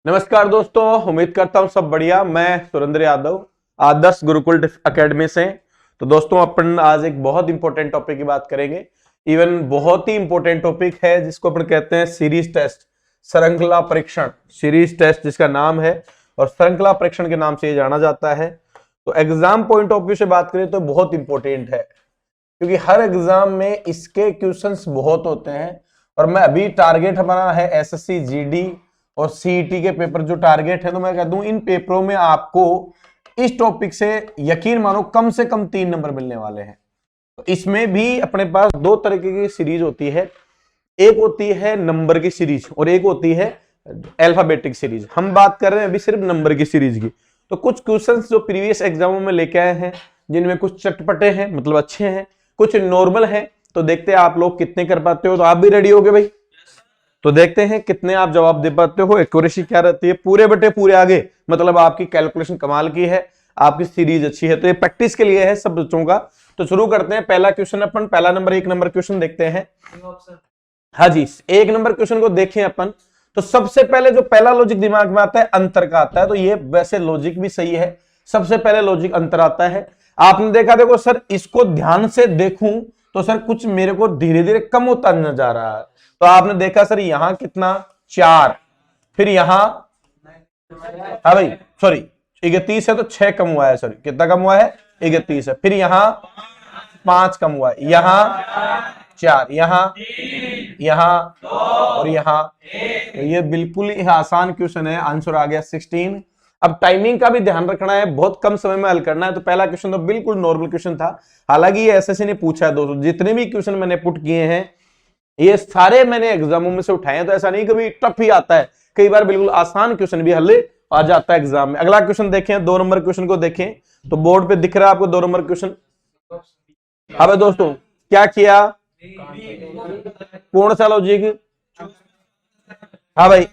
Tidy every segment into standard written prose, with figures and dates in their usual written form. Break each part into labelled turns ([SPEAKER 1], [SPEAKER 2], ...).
[SPEAKER 1] नमस्कार दोस्तों, उम्मीद करता हूं सब बढ़िया। मैं सुरेंद्र यादव आदर्श गुरुकुल एकेडमी से। तो दोस्तों अपन आज एक बहुत इंपॉर्टेंट टॉपिक की बात करेंगे। इवन बहुत ही इंपॉर्टेंट टॉपिक है जिसको अपन कहते हैं सीरीज टेस्ट, श्रृंखला परीक्षण। सीरीज टेस्ट जिसका नाम है और श्रृंखला परीक्षण के नाम से ये जाना जाता है। तो एग्जाम पॉइंट ऑफ व्यू से बात करें तो बहुत इंपॉर्टेंट है, क्योंकि हर एग्जाम में इसके क्वेश्चंस बहुत होते हैं। और मैं अभी टारगेट हमारा है एसएससी जीडी और सीईटी के पेपर जो टारगेट है, तो मैं कह दूं इन पेपरों में आपको इस टॉपिक से यकीन मानो कम से कम 3 नंबर मिलने वाले हैं। तो इसमें भी अपने पास दो तरीके की सीरीज होती है, एक होती है नंबर की सीरीज और एक होती है अल्फाबेटिक सीरीज। हम बात कर रहे हैं अभी सिर्फ नंबर की सीरीज की। तो कुछ क्वेश्चंस जो प्रीवियस एग्जामों में लेके आए हैं, जिनमें कुछ चटपटे हैं, मतलब अच्छे हैं, कुछ नॉर्मल हैं। तो देखते हैं आप लोग कितने कर पाते हो। तो आप भी रेडी हो गए भाई? तो देखते हैं कितने आप जवाब दे पाते हो, एक्यूरेसी क्या रहती है। पूरे बटे पूरे आगे, मतलब आपकी कैलकुलेशन कमाल की है, आपकी सीरीज अच्छी है। तो ये प्रैक्टिस के लिए है सब बच्चों का। तो शुरू करते हैं। पहला क्वेश्चन अपन पहला नंबर 1 नंबर क्वेश्चन देखते हैं। हाँ जी, 1 नंबर क्वेश्चन को देखें अपन। तो सबसे पहले जो पहला लॉजिक दिमाग में आता है अंतर का आता है। तो ये वैसे लॉजिक भी सही है, सबसे पहले लॉजिक अंतर आता है। आपने देखा, देखो सर इसको ध्यान से देखूं तो सर कुछ मेरे को धीरे धीरे कम होता नजर आ रहा है। तो आपने देखा सर यहां कितना 4, फिर यहां, हाँ भाई सॉरी 31 है तो 6 कम हुआ है। सॉरी कितना कम हुआ है? 31 है। फिर यहां 5 कम हुआ है, यहां 4, यहां और यहां। तो ये बिल्कुल ही आसान क्वेश्चन है, आंसर आ गया 16। अब टाइमिंग का भी ध्यान रखना है, बहुत कम समय में हल करना है। तो पहला क्वेश्चन तो बिल्कुल नॉर्मल क्वेश्चन था। हालांकि ये एसएससी ने पूछा है दोस्तों, जितने भी क्वेश्चन मैंने पुट किए हैं ये सारे मैंने एग्जामों में से उठाए हैं। तो ऐसा नहीं कभी टफ ही आता है, कई बार बिल्कुल आसान क्वेश्चन भी हल आ जाता है एग्जाम में। अगला क्वेश्चन देखें, 2 नंबर क्वेश्चन को देखें। तो बोर्ड पे दिख रहा है आपको 2 नंबर क्वेश्चन। अब दोस्तों क्या किया, कौन सा लॉजिक? हाँ भाई,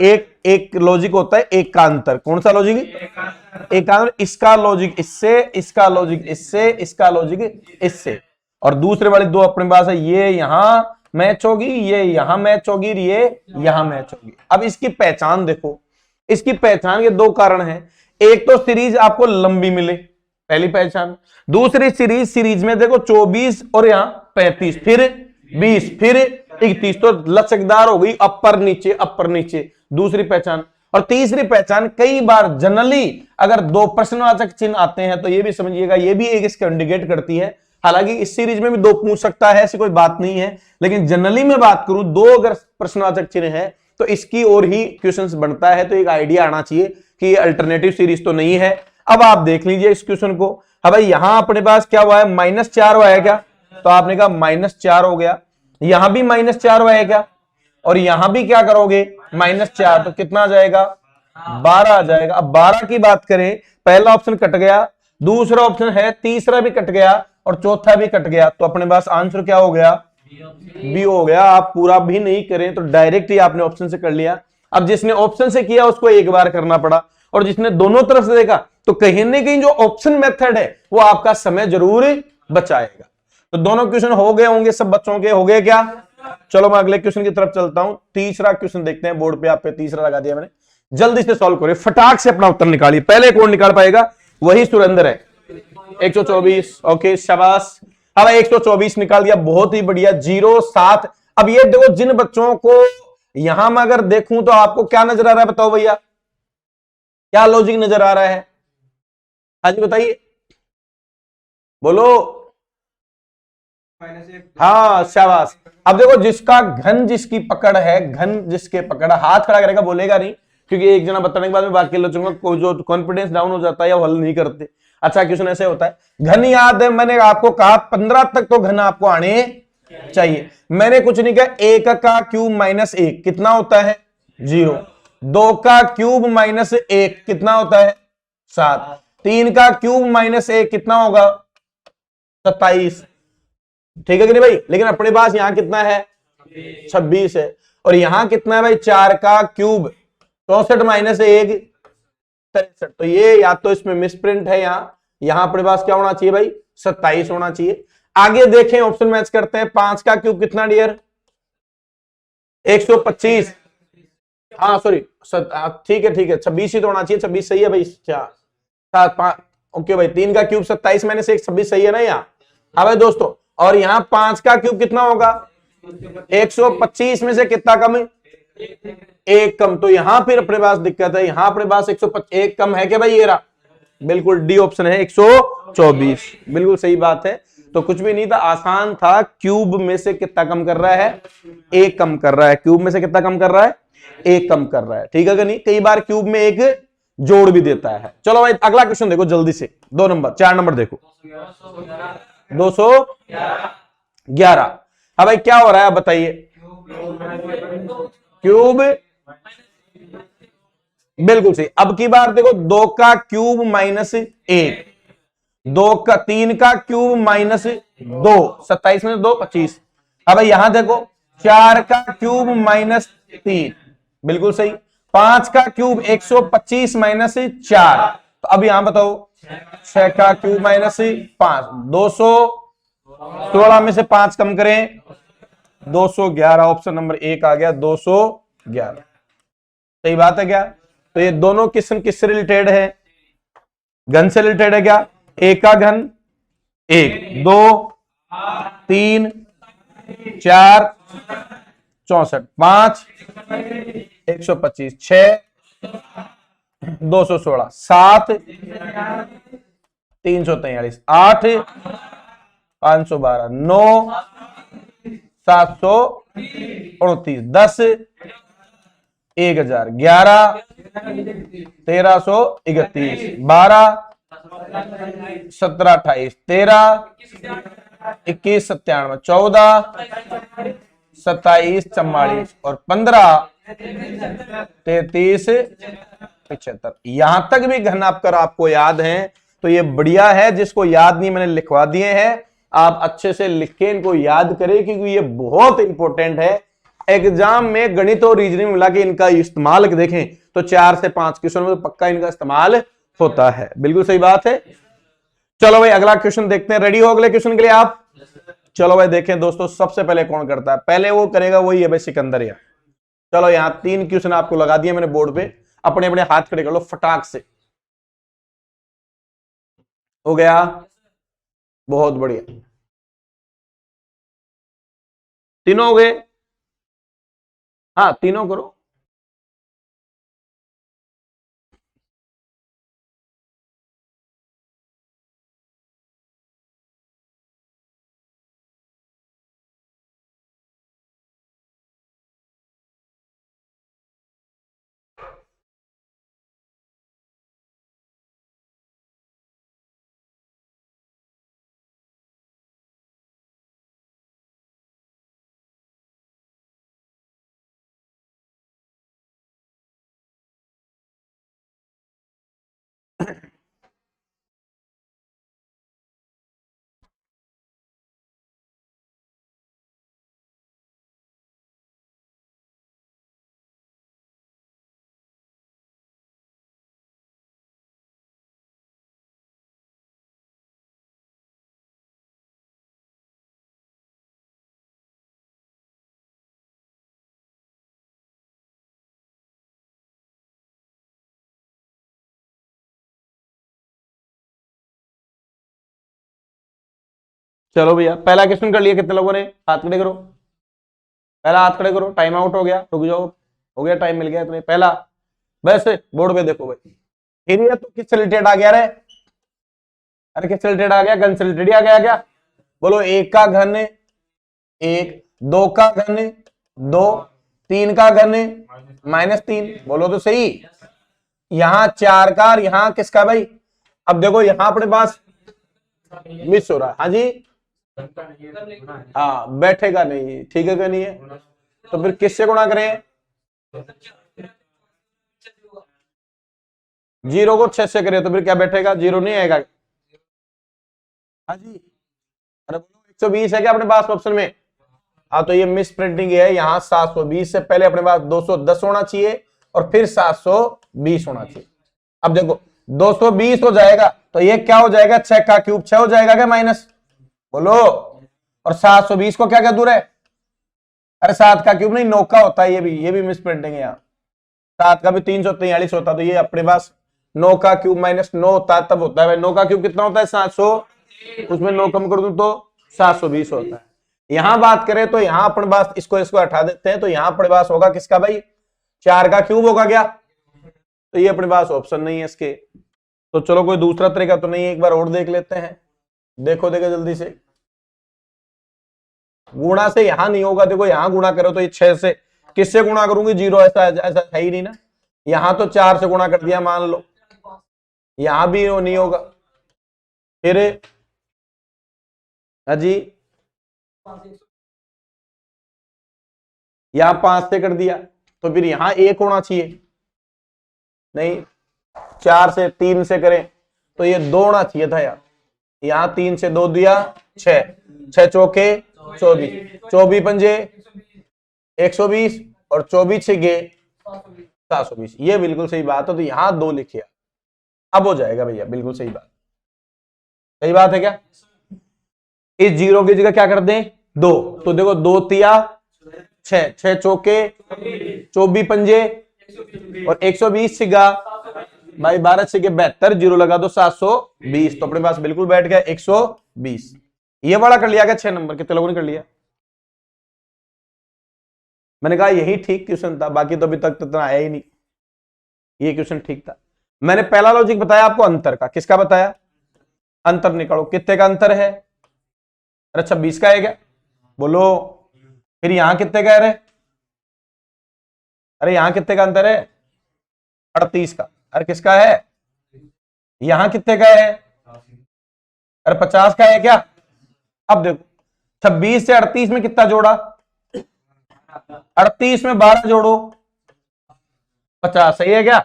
[SPEAKER 1] एक लॉजिक होता है एक का अंतर। कौन सा लॉजिक? एक का अंतर। इसका लॉजिक इससे, इसका लॉजिक इससे, इसका लॉजिक इससे। और दूसरे वाली दो अपने पास है, ये यहां मैच होगी, ये यहां मैच होगी, ये यहां मैच होगी। अब इसकी पहचान देखो, इसकी पहचान के 2 कारण हैं। एक तो सीरीज आपको लंबी मिले, पहली पहचान। दूसरी सीरीज में देखो 24 और यहां 35, फिर 20, फिर 31। तो लचकदार हो गई, अपर नीचे अपर नीचे, दूसरी पहचान। और तीसरी पहचान, कई बार जनरली अगर 2 प्रश्नवाचक चिन्ह आते हैं तो ये भी समझिएगा, ये भी एक इसको इंडिकेट करती है। हालांकि इस सीरीज में भी 2 पूछ सकता है, ऐसी कोई बात नहीं है, लेकिन जनरली मैं बात करूं 2 अगर प्रश्नवाचक चिन्ह है तो इसकी ओर ही क्वेश्चंस बनता है। तो एक आइडिया आना चाहिए कि ये अल्टरनेटिव सीरीज तो नहीं है। अब आप देख लीजिए इस क्वेश्चन को। हाँ भाई, यहां अपने पास क्या हुआ है? -4 हुआ है क्या? तो आपने कहा -4 हो गया। यहां भी -4 हुआ है क्या? और यहां भी क्या करोगे? -4। तो कितना आ जाएगा? 12 आ जाएगा। अब 12 की बात करें, पहला ऑप्शन कट गया, दूसरा ऑप्शन है, तीसरा भी कट गया और चौथा भी कट गया। तो अपने पास आंसर क्या हो गया? बी हो गया। आप पूरा भी नहीं करें तो डायरेक्ट ही आपने ऑप्शन से कर लिया। अब जिसने ऑप्शन से किया उसको एक बार करना पड़ा, और जिसने दोनों तरफ से देखा तो कहीं ना कहीं जो ऑप्शन मेथड है वो आपका समय जरूर बचाएगा। तो दोनों क्वेश्चन हो गए होंगे, सब बच्चों के हो गए क्या? चलो मैं अगले क्वेश्चन की तरफ चलता हूं। तीसरा क्वेश्चन देखते हैं, बोर्ड पे आप पे तीसरा लगा दिया मैंने। जल्दी से सॉल्व करिए, फटाक से अपना उत्तर निकालिए। पहले कौन निकाल पाएगा? वही सुरेंद्र है। 124, ओके शाबाश। अब 124 निकाल दिया, बहुत ही बढ़िया। 0, 7। अब ये देखो, जिन बच्चों को यहां में अगर देखूं तो आपको क्या नजर आ रहा है? बताओ भैया, क्या लॉजिक नजर आ रहा है? हाँ जी बताइए, बोलो। हाँ शाबाश। अब देखो, जिसका घन जिसकी पकड़ है, घन जिसके पकड़, हाथ खड़ा करेगा, बोलेगा नहीं, क्योंकि एक जना बताने के बाद में बाकी लोगों को जो कॉन्फिडेंस डाउन हो जाता है या हल नहीं करते। अच्छा क्वेश्चन ऐसे होता है, घन याद है मैंने आपको कहा 15 तक तो घन आपको आने चाहिए। मैंने कुछ नहीं कहा। 1 का क्यूब -1 कितना होता है? 0। 2 का क्यूब -1 कितना होता है? 7। 3 का क्यूब -1 कितना होगा? 27। ठीक है कि नहीं भाई? लेकिन अपने पास यहां कितना है? 26 है। और यहां कितना है भाई? 4 का क्यूब 64 -1 63। तो ये या तो इसमें मिसप्रिंट है, यहां अपने पास क्या होना चाहिए भाई? 27 होना चाहिए। आगे देखें, ऑप्शन मैच करते हैं। 5 का क्यूब कितना डियर? 125। हाँ सॉरी ठीक है ठीक है, 26 ही तो होना चाहिए, 26 सही है भाई। 4 7 5, ओके भाई। 3 का क्यूब 27 मैंने से 26 सही है ना यहाँ। हाँ भाई दोस्तों, और यहाँ 5 का क्यूब कितना होगा? 125 में से कितना कम है? 1 कम। तो यहां फिर अपने पास दिक्कत है, यहां अपने पास 101 कम है क्या भाई? ये रहा, बिल्कुल डी ऑप्शन है 124, बिल्कुल सही बात है। तो कुछ भी नहीं था, आसान था। क्यूब में से कितना कम कर रहा है? 1 कम कर रहा है। क्यूब में से कितना कम कर रहा है? 1 कम कर रहा है, ठीक है कि नहीं? कई बार क्यूब में 1 जोड़ भी देता है। चलो भाई अगला क्वेश्चन देखो जल्दी से, 2 नंबर 4 नंबर देखो, 211। हाँ भाई क्या हो रहा है बताइए? क्यूब, बिल्कुल सही। अब की बार देखो, 2 का क्यूब माइनस 1, 3 का क्यूब माइनस 2, 27 में 2 25। अब भाई यहां देखो, 4 का क्यूब माइनस 3, बिल्कुल सही। 5 का क्यूब 125 माइनस 4। तो अब यहां बताओ, 6 का क्यूब माइनस 5, 216 में से 5 कम करें, 211। ऑप्शन नंबर 1 आ गया 211। सही बात है क्या? तो ये दोनों किससे रिलेटेड है? घन से रिलेटेड है क्या? 1 का घन 1, 2 3 4 64, 5 125, 6 216, 7 343, 8 512, 9 729, 10 1000, 11 1331, 12 17 28, 13 21 97, 14 27 44 और 15 33 75। यहां तक भी घन आपको याद है तो ये बढ़िया है। जिसको याद नहीं, मैंने लिखवा दिए हैं, आप अच्छे से लिख के इनको याद करें, क्योंकि ये बहुत इंपॉर्टेंट है। एग्जाम में गणित और रीजनिंग मिला के इनका इस्तेमाल देखें तो 4 से 5 क्वेश्चन में तो पक्का इनका इस्तेमाल होता है। बिल्कुल सही बात है। चलो भाई अगला क्वेश्चन देखते हैं। रेडी हो अगले क्वेश्चन के लिए आप? चलो भाई देखें दोस्तों, सबसे पहले कौन करता है? पहले वो करेगा वही है भाई, सिकंदर। या चलो यहां 3 क्वेश्चन आपको लगा दिए मैंने बोर्ड पे, अपने अपने हाथ खड़े कर लो फटाक से। हो गया? बहुत बढ़िया, तीनों हो गए? हाँ तीनों करो। चलो भैया पहला क्वेश्चन कर लिया कितने लोगों ने? हाथ खड़े करो, पहला हाथ खड़े करो। टाइम आउट हो गया, रुक जाओ, हो गया, टाइम मिल गया तुम्हें। पहला वैसे बोर्ड पे देखो भाई, फिर ये तो किससे रिलेटेड आ गया रे? अरे किससे रिलेटेड आ गया? घन से रिलेटेड आ गया क्या? बोलो, 1 का घन 1, 2 का घन 2, 3 का घन -3। बोलो तो सही। यहां 4 का और यहां किसका भाई? अब देखो यहां अपने पास मिस हो रहा है। हाँ जी, हाँ बैठेगा नहीं, ठीक है क्या? नहीं है तो फिर किससे गुणा करें? 0 को 6 से करें तो फिर क्या बैठेगा? 0 नहीं आएगा। हाँ जी, अरे बोलो 120 है क्या अपने पास ऑप्शन में? हाँ तो ये मिस प्रिंटिंग है। यहाँ 720 से पहले अपने पास 210 होना चाहिए और फिर 720 होना चाहिए। अब देखो 220 हो जाएगा तो ये क्या हो जाएगा? 6 का क्यूब 6 हो जाएगा क्या माइनस? बोलो। और 720 को क्या क्या दूर है? अरे 7 का क्यूब नहीं, 9 का होता है। ये भी मिस प्रिंटिंग है यहाँ। 7 का भी 343 होता, तो ये अपने पास 9 का क्यूब माइनस 9 होता है, तब होता है भाई 9 का क्यूब कितना होता है 700, उसमें 9 कम कर दूं तो 720 होता है। यहां बात करें तो यहां अपने पास इसको हटा देते हैं, तो यहां अपने पास होगा किसका भाई 4 का क्यूब होगा क्या, तो ये अपने पास ऑप्शन नहीं है इसके। तो चलो कोई दूसरा तरीका तो नहीं है, एक बार और देख लेते हैं। देखो जल्दी से, गुणा से यहां नहीं होगा, देखो यहां गुणा करो तो ये 6 से, किससे गुणा करूंगी 0, ऐसा ऐसा है ही नहीं ना। यहां तो 4 से गुणा कर दिया मान लो, यहां भी नहीं होगा, फिर जी यहां 5 से कर दिया, तो फिर यहां 1 होना चाहिए, नहीं 4 से 3 से करें तो ये 2 होना चाहिए था यार, यहां 3 से 2 दिया 6, 6 चौके 24, 24 पंजे 120 और 24 छे 720, ये बिल्कुल सही बात है। तो यहां 2 लिखिए, अब हो जाएगा भैया, बिल्कुल सही बात, सही बात है क्या। इस 0 की जगह क्या कर दें 2, तो देखो 2 तिया 6, 6 चौके 24 पंजे और 120 सिगा भाई 12 सिगे 72, 0 लगा दो 720, तो अपने पास बिल्कुल बैठ गया 120। ये वाला कर लिया क्या 6 नंबर, कितने लोगों ने कर लिया। मैंने कहा यही ठीक क्वेश्चन था, बाकी तो अभी तक तो इतना आया ही नहीं, ये क्वेश्चन ठीक था। मैंने पहला लॉजिक बताया आपको अंतर का, किसका बताया, अंतर निकालो, कितने का अंतर है, अरे 26 का है क्या, बोलो। फिर यहां कितने का है, अरे यहां कितने का अंतर है 38 का, अरे किसका है, यहां कितने का है, अरे 50 का है क्या। अब देखो 26 से 38 में कितना जोड़ा, 38 में 12 जोड़ो 50, सही है क्या।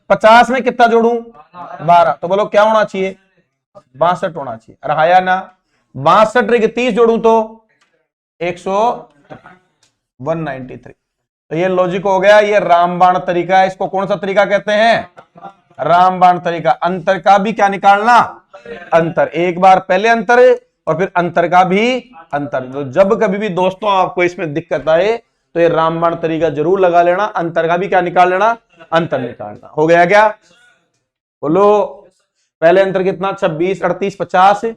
[SPEAKER 1] 50 में कितना जोड़ू 12, तो बोलो क्या होना चाहिए 62 होना चाहिए, अरे हाया ना 62 के 30 जोड़ू तो 193। तो ये लॉजिक हो गया, ये रामबाण तरीका है, इसको कौन सा तरीका कहते हैं, रामबाण तरीका। अंतर का भी क्या निकालना, अंतर, एक बार पहले अंतर और फिर अंतर का भी अंतर। तो जब कभी भी दोस्तों आपको इसमें दिक्कत आए तो ये रामबाण तरीका जरूर लगा लेना, अंतर का भी क्या निकाल लेना, अंतर निकालना। हो गया क्या, बोलो। पहले अंतर कितना 26, 38, 50,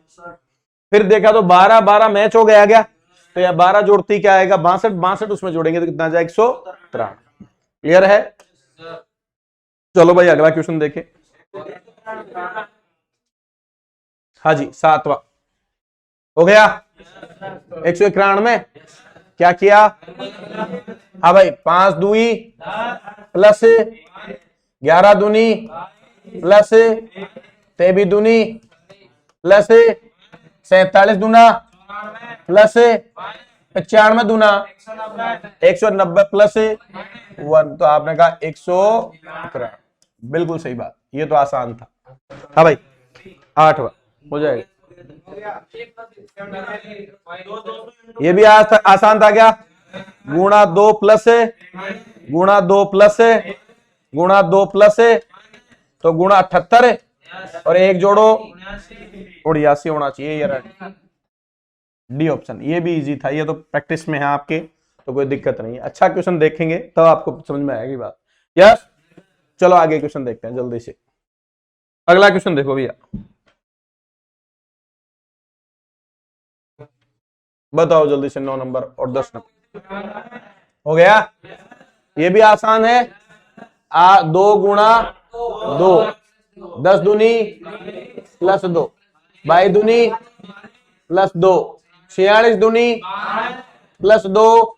[SPEAKER 1] फिर देखा तो 12, 12 मैच हो गया क्या, तो यह 12 जोड़ती क्या आएगा 62, 62 उसमें जोड़ेंगे तो कितना आ जाएगा 193। क्लियर है। चलो भाई अगला क्वेश्चन देखें। हाँ जी 7वां हो गया 191, क्या किया, हाँ भाई 5 दूनी प्लस 11 दूनी प्लस 23 दूनी प्लस 47 दूना प्लस 95 दूना 190 प्लस 1, तो आपने कहा 191, बिल्कुल सही बात, ये तो आसान था। हाँ भाई 8वां हो जाएगा, ये भी आसान था क्या, गुणा 2 प्लस गुणा 2 प्लस गुणा 2 प्लस तो गुणा 78 और एक जोड़ो 89 होना चाहिए, ये डी ऑप्शन। ये भी इजी था, ये तो प्रैक्टिस में है आपके, तो कोई दिक्कत नहीं है। अच्छा क्वेश्चन देखेंगे तब आपको समझ में आएगी बात। यस चलो आगे क्वेश्चन देखते हैं जल्दी से। अगला क्वेश्चन देखो भैया, बताओ जल्दी से 9 नंबर और 10 नंबर हो गया। ये भी आसान है, 2 गुणा 2 10 दूनी प्लस 2 22 दूनी प्लस 2 46 दूनी प्लस 2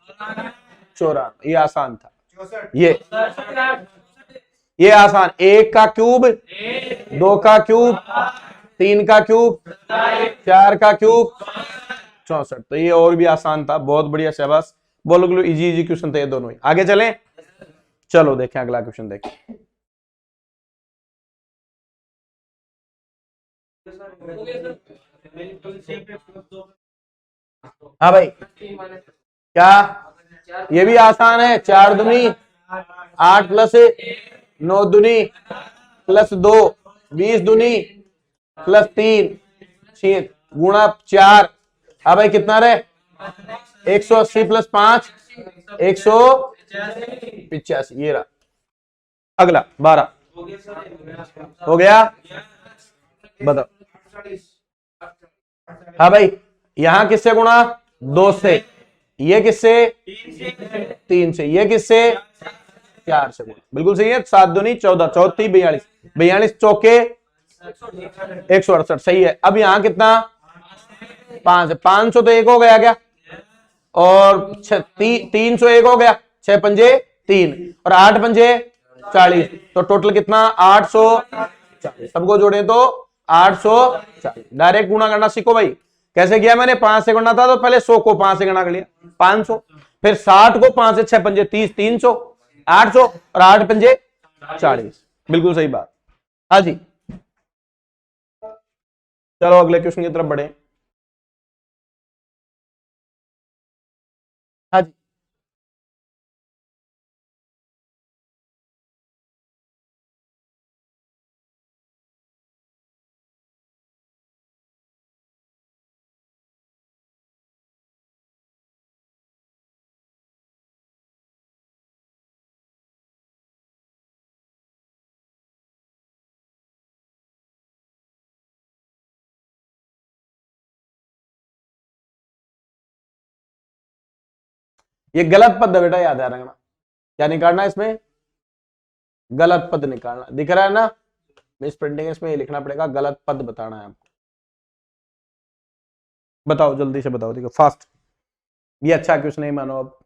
[SPEAKER 1] 94, ये आसान था। ये आसान, 1 का क्यूब 2 का क्यूब 3 का क्यूब 4 का क्यूब 64, तो ये और भी आसान था, बहुत बढ़िया शाबाश। बोलो इजी इजी क्वेश्चन थे ये दोनों ही। आगे चलें, चलो देखें अगला क्वेश्चन देखें। हाँ भाई क्या, ये भी आसान है, 4 दूनी 8 प्लस 9 दूनी प्लस 2 20 दूनी प्लस 3 6 गुणा 4, हाँ भाई कितना रहे 180 प्लस 5 185, ये रहा। अगला 12 हो गया, बताओ। हाँ भाई, यहां किससे गुणा? 2 से, ये किससे? 3 से, ये किससे? 4 से गुणा, बिल्कुल सही है। 7 दूनी 14, 34 42, 42 चौके 168, सही है। अब यहां कितना? 5 है, 500 तो एक हो गया क्या? और 301 हो गया, 6 पंजे 3 और 8 पंजे 40, तो टोटल कितना? 840। सबको जोड़े तो 840। डायरेक्ट गुणा करना सीखो भाई। कैसे किया मैंने? 5 से गुणा था तो पहले 100 को 5 से गुणा कर लिया, 500, फिर 60 को 5 से 6 पंजे 30, 300, 800 और 8 पंजे 40। बिल्कुल सही बात। हाँ जी, चलो अगले क्वेश्चन की तरफ बढ़े। हाँ जी, ये गलत पद है बेटा, याद है रखना। क्या निकालना है इसमें? गलत पद निकालना। दिख रहा है ना? मिस प्रिंटिंग, इसमें ये लिखना पड़ेगा, गलत पद बताना है आपको। बताओ जल्दी से बताओ, देखो फास्ट। ये अच्छा क्वेश्चन नहीं मानो अब।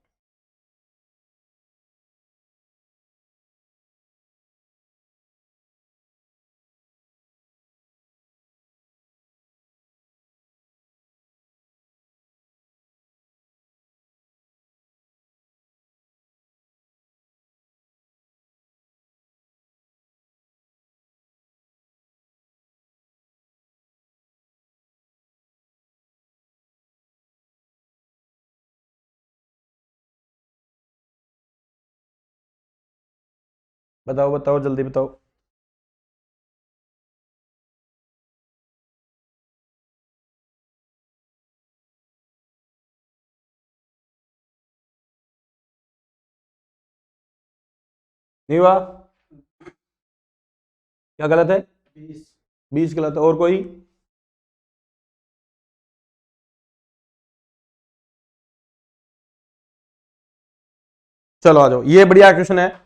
[SPEAKER 1] बताओ बताओ जल्दी बताओ। नहीं हुआ? क्या गलत है? 20 गलत है। और कोई? चलो आ जाओ, ये बढ़िया क्वेश्चन है।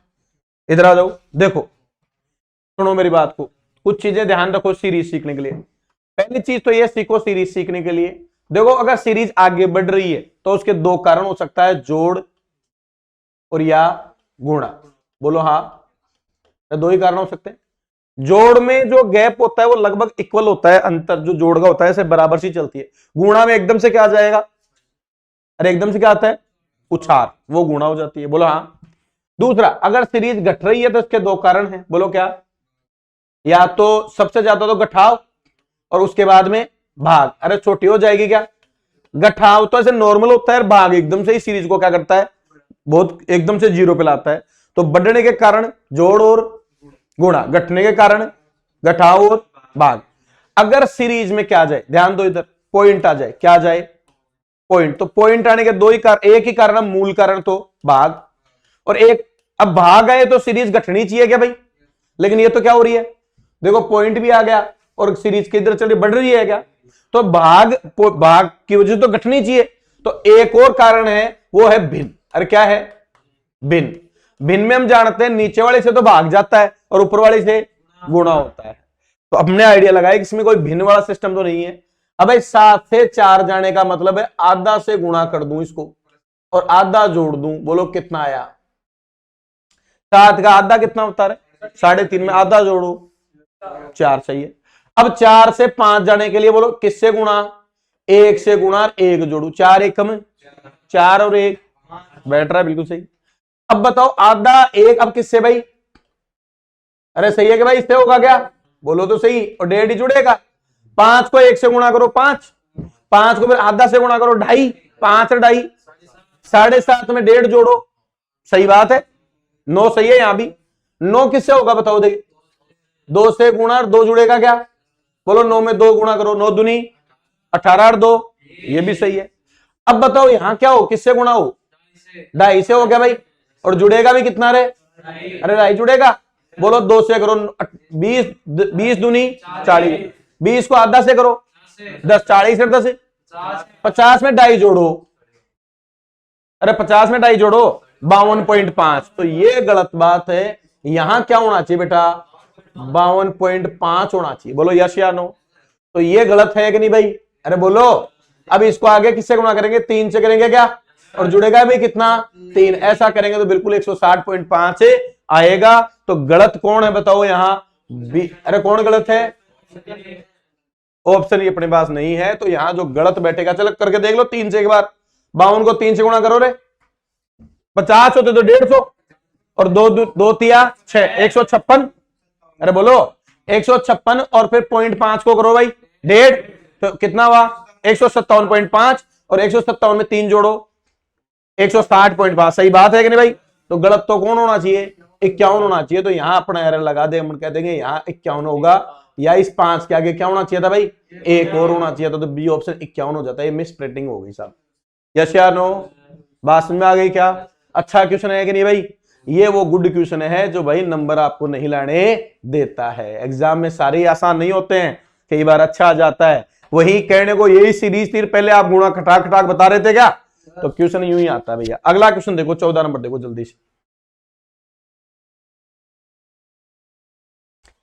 [SPEAKER 1] इधर आ जाओ, देखो सुनो मेरी बात को। कुछ चीजें ध्यान रखो सीरीज सीखने के लिए। पहली चीज तो ये सीखो सीरीज सीखने के लिए, देखो अगर सीरीज आगे बढ़ रही है तो उसके 2 कारण हो सकता है, जोड़ और या गुणा। बोलो हाँ, 2 ही कारण हो सकते हैं। जोड़ में जो गैप होता है वो लगभग इक्वल होता है, अंतर जो जोड़ का होता है इसे बराबर सी चलती है। गुणा में एकदम से क्या आ जाएगा? अरे एकदम से क्या आता है? उछार, वो गुणा हो जाती है। बोलो हाँ। दूसरा, अगर सीरीज घट रही है तो इसके 2 कारण हैं। बोलो क्या? या तो सबसे ज्यादा तो घटाव और उसके बाद में भाग। अरे छोटी हो जाएगी क्या? घटाव तो ऐसे नॉर्मल होता है, भाग एकदम से ही सीरीज को क्या करता है? बहुत एकदम से 0 पे लाता है। तो बढ़ने के कारण जोड़ और गुणा, घटने के कारण घटाव और भाग। अगर सीरीज में क्या आ जाए, ध्यान दो इधर, पॉइंट आ जाए। क्या आ जाए? पॉइंट। तो पॉइंट आने के 2 ही कारण, एक ही कारण मूल कारण तो भाग, और एक अब भाग आए तो सीरीज घटनी चाहिए क्या भाई? लेकिन ये तो क्या हो रही है? देखो पॉइंट भी आ गया और सीरीज किधर चल रही, बढ़ रही है क्या? तो भाग भाग की वजह तो घटनी चाहिए। तो एक और कारण है, वो है भिन्न। अरे क्या है? भिन्न। भिन्न में हम जानते हैं नीचे वाले से तो भाग जाता है और ऊपर वाले से गुणा होता है। तो हमने आइडिया लगाया कि इसमें कोई भिन्न वाला सिस्टम तो नहीं है। अब 7 से 4 जाने का मतलब है आधा से गुणा कर दूं इसको और आधा जोड़ दूं। बोलो कितना आया? 7 का आधा कितना होता है? 3.5 में आधा जोड़ो 4, सही है। अब 4 से 5 जाने के लिए बोलो किससे गुणा? 1 से गुणा 1 जोड़ू, 4 1 में 4 और 1 बैठ रहा है, बिल्कुल सही। अब बताओ आधा 1 अब किससे भाई? अरे सही है कि भाई इससे होगा क्या? बोलो तो सही। और 1.5 ही जुड़ेगा। 5 को 1 से गुणा करो 5, 5 को फिर आधा से गुणा करो 2.5, 5 और 2.5 7.5 में 1.5 जोड़ो, सही बात है। 9 सही है यहां भी। 9 किससे होगा बताओ? देखिए 2 से गुणा और 2 जुड़ेगा क्या? बोलो 9 में 2 गुणा करो, 9 दूनी 18 और 2, ये भी सही है। अब बताओ यहां क्या हो, किससे गुणा हो? 2.5 से हो गया भाई। और जुड़ेगा भी कितना रे? अरे 2.5 जुड़ेगा। बोलो 2 से करो 20, 20 दूनी 40, 20 को आधा से करो 10, 40 से 10, 50 में डाई जोड़ो, अरे 50 में डाई जोड़ो 52.5, तो ये गलत बात है। यहां क्या होना चाहिए बेटा, 52.5 होना चाहिए। बोलो यस या नो, तो ये गलत है कि नहीं भाई, अरे बोलो। अब इसको आगे किससे गुणा करेंगे, 3 से करेंगे क्या, और जुड़ेगा भी कितना 3, ऐसा करेंगे तो बिल्कुल 160.5 आएगा। तो गलत कौन है बताओ यहां बी, अरे कौन गलत है, ऑप्शन ये अपने पास नहीं है, तो यहां जो गलत बैठेगा, चलो करके देख लो 3 से एक बार, 52 को 3 से गुणा करो रे, 50 होते तो 150, और 2 तिया 6, 156, अरे बोलो 156, और फिर 0.5 को करो भाई 1.5, तो कितना हुआ 157.5, और 157 में 3 जोड़ो 160.5, सही बात है कि नहीं भाई। तो गलत तो कौन होना चाहिए, 51 होना चाहिए। तो यहां अपना एरर लगा दे, हम कह देंगे यहां 51 होगा, या इस 5 के आगे क्या होना चाहिए था भाई, एक और होना चाहिए था, तो बी ऑप्शन 51 हो जाता है। ये मिस प्रिंटिंग हो गई साहब, यस या नो, बात समझ में आ गई क्या। अच्छा क्वेश्चन है कि नहीं भाई, ये वो गुड क्वेश्चन है जो भाई नंबर आपको नहीं लाने देता है। एग्जाम में सारे आसान नहीं होते हैं, कई बार अच्छा आ जाता है। वही कहने को यही सीरीज थी, पहले आप गुणा खटाक खटाक बता रहे थे क्या, तो क्वेश्चन यूं ही आता है भैया। अगला क्वेश्चन देखो, 14 नंबर देखो जल्दी से।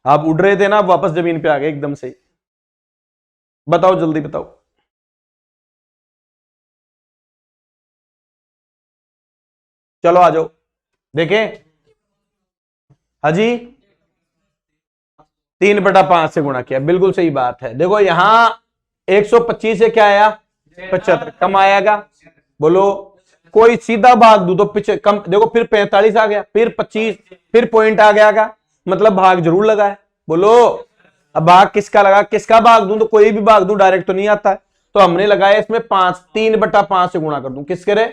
[SPEAKER 1] आप उड़ रहे थे ना, आप वापस जमीन पे आ गए एकदम से, बताओ जल्दी बताओ। चलो आ जाओ, देखें हाजी, 3/5 से गुणा किया, बिल्कुल सही बात है। देखो यहां 125 से क्या आया, 75 कम आएगा। बोलो कोई सीधा भाग दू तो पीछे कम, देखो फिर 45 आ गया, फिर 25, फिर पॉइंट आ गया का, मतलब भाग जरूर लगा है। बोलो अब भाग किसका लगा, किसका भाग दूं, तो कोई भी भाग दूं डायरेक्ट तो नहीं आता है, तो हमने लगाया इसमें 5, 3/5 से गुणा कर दूं, किसके रे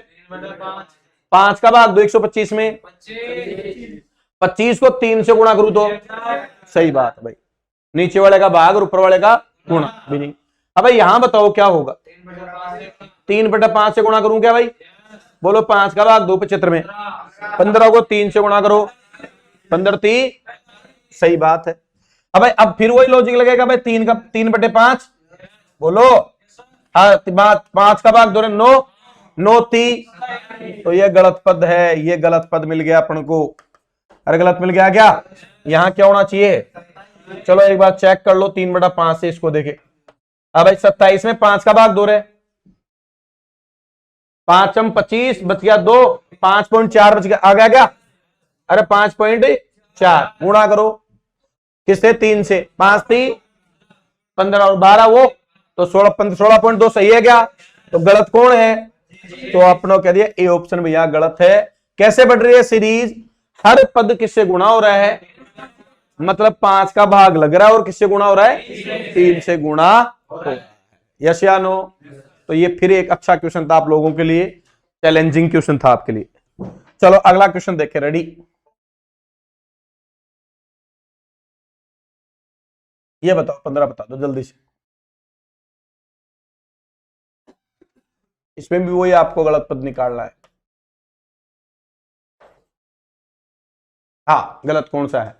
[SPEAKER 1] 5 का भाग दो 125 में, 25 को 3 से गुणा करूं तो सही बात है भाई, नीचे वाले का भाग और ऊपर वाले का गुणा भी नहीं। अब भाई यहां बताओ क्या होगा, 3/5 से गुणा करूं क्या भाई, बोलो 5 का भाग 2 75 में, 15 को 3 से गुणा करो, 15 3, सही बात है। अब भाई अब फिर वही लॉजिक लगेगा भाई, 3/5 बोलो, हाँ 5 का भाग 2 9, 9 3, तो ये गलत पद है, ये गलत पद मिल गया अपन को। अरे गलत मिल गया क्या, यहां क्या होना चाहिए, चलो एक बार चेक कर लो 3/5 से इसको देखे। अब भाई 27 में 5 का भाग 2 रहे, 5 25 बच गया 2, 5.4 बच गया, आ गया क्या, अरे 5.4 गुणा करो किससे 3 से, 5 3 15 और 12 वो, तो 16.2 सही है क्या, तो गलत कौन है, तो अपनों कह दिया ए ऑप्शन भैया गलत है। कैसे बढ़ रही है सीरीज, हर पद किससे गुणा हो रहा है, मतलब 5 का भाग लग रहा है, और किससे गुणा हो रहा है 3 से गुणा हो रहा है, यस या नो। तो ये फिर एक अच्छा क्वेश्चन था आप लोगों के लिए, चैलेंजिंग क्वेश्चन था आपके लिए। चलो अगला क्वेश्चन देखें, रेडी, ये बताओ 15 बता दो जल्दी से, इसमें भी वही आपको गलत पद निकालना है। हाँ गलत कौन सा है,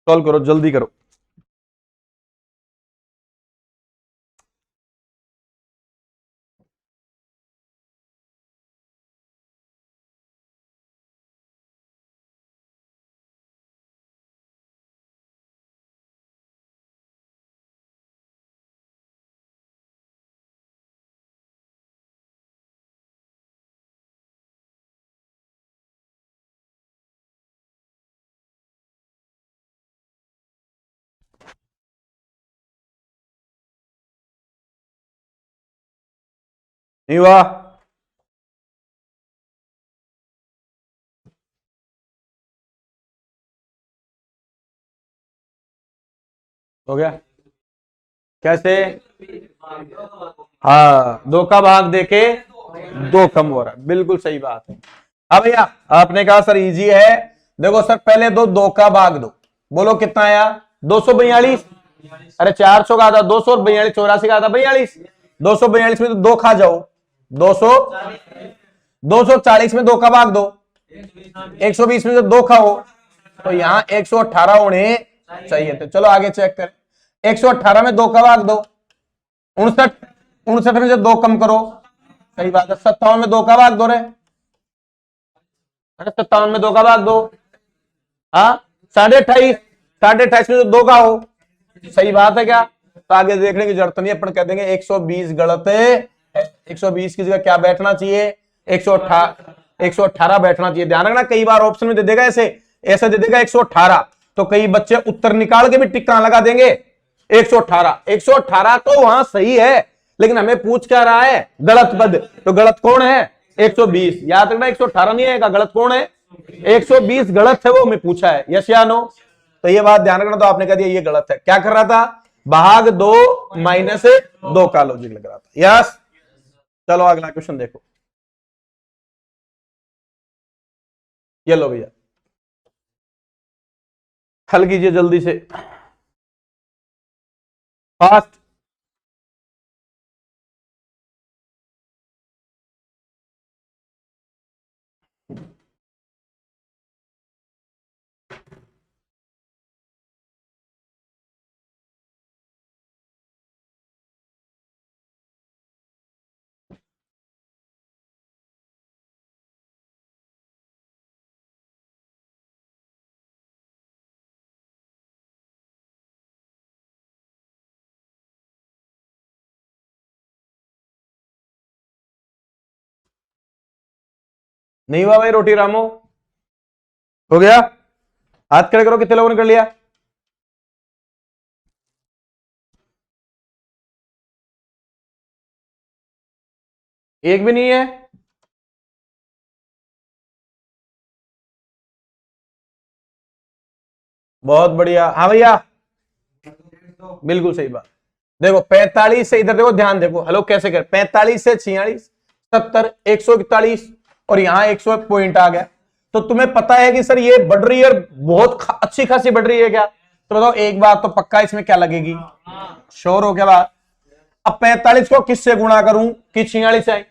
[SPEAKER 1] सॉल्व करो जल्दी करो। नहीं हुआ, हो गया कैसे, हाँ 2 का भाग देके 2 कम हो रहा है, बिल्कुल सही बात है। अब भैया आपने कहा सर इजी है, देखो सर पहले 2 का भाग दो, बोलो कितना आया 242, अरे 400 का था 200, और 42 84 का था 42, 242 में तो 2 खा जाओ, 200 240 में 2 का भाग दो, 120 में तो 2 खाओ, तो यहाँ 118 होने चाहिए थे। चलो आगे चेक करें। 118 में 2 का भाग दो, 59 में से 2 कम करो, सही बात है। 57 में 2 का भाग दो रे, अरे 57 में 2 का भाग दो, हाँ 28.5, 28.5 में से 2 का हो, सही बात है क्या। तो आगे देखने की जरूरत नहीं, अपन कह देंगे 120 गलत है। 120 की जगह क्या बैठना चाहिए, 118 बैठना चाहिए। ध्यान रखना, कई बार ऑप्शन में दे देगा ऐसे ऐसे दे देगा 118, तो कई बच्चे उत्तर निकाल के भी टिक्का लगा देंगे 118। 118 तो वहां सही है, लेकिन हमें पूछ क्या रहा है, गलत पद। तो गलत कौन है, 120। याद रखना 118 नहीं आएगा, गलत कौन है, 120 गलत है, वो मैं पूछा है, यस या नो। तो ये बात ध्यान रखना। तो आपने कह दिया ये गलत है। क्या कर रहा था, भाग 2 माइनस 2 का लॉजिक लग रहा था, यस। चलो अगला क्वेश्चन देखो, ये लो भैया, हल कीजिए जल्दी से, फास्ट। नहीं हुआ भाई, रोटी रामो हो गया। हाथ खड़े करो, कितने लोगों ने कर लिया, एक भी नहीं है। बहुत बढ़िया, हाँ भैया बिल्कुल सही बात। देखो 45 से इधर देखो, ध्यान देखो, हेलो कैसे कर, 45 से 46, 70, 141 और यहां 100 पॉइंट आ गया। तो तुम्हें पता है कि सर ये बढ़ रही है, बहुत अच्छी खासी बढ़ रही है क्या। तो बताओ एक बात तो पक्का, इसमें क्या लगेगी, श्योर हो क्या बात। अब 45 को किससे गुणा करूं कि 46 आए,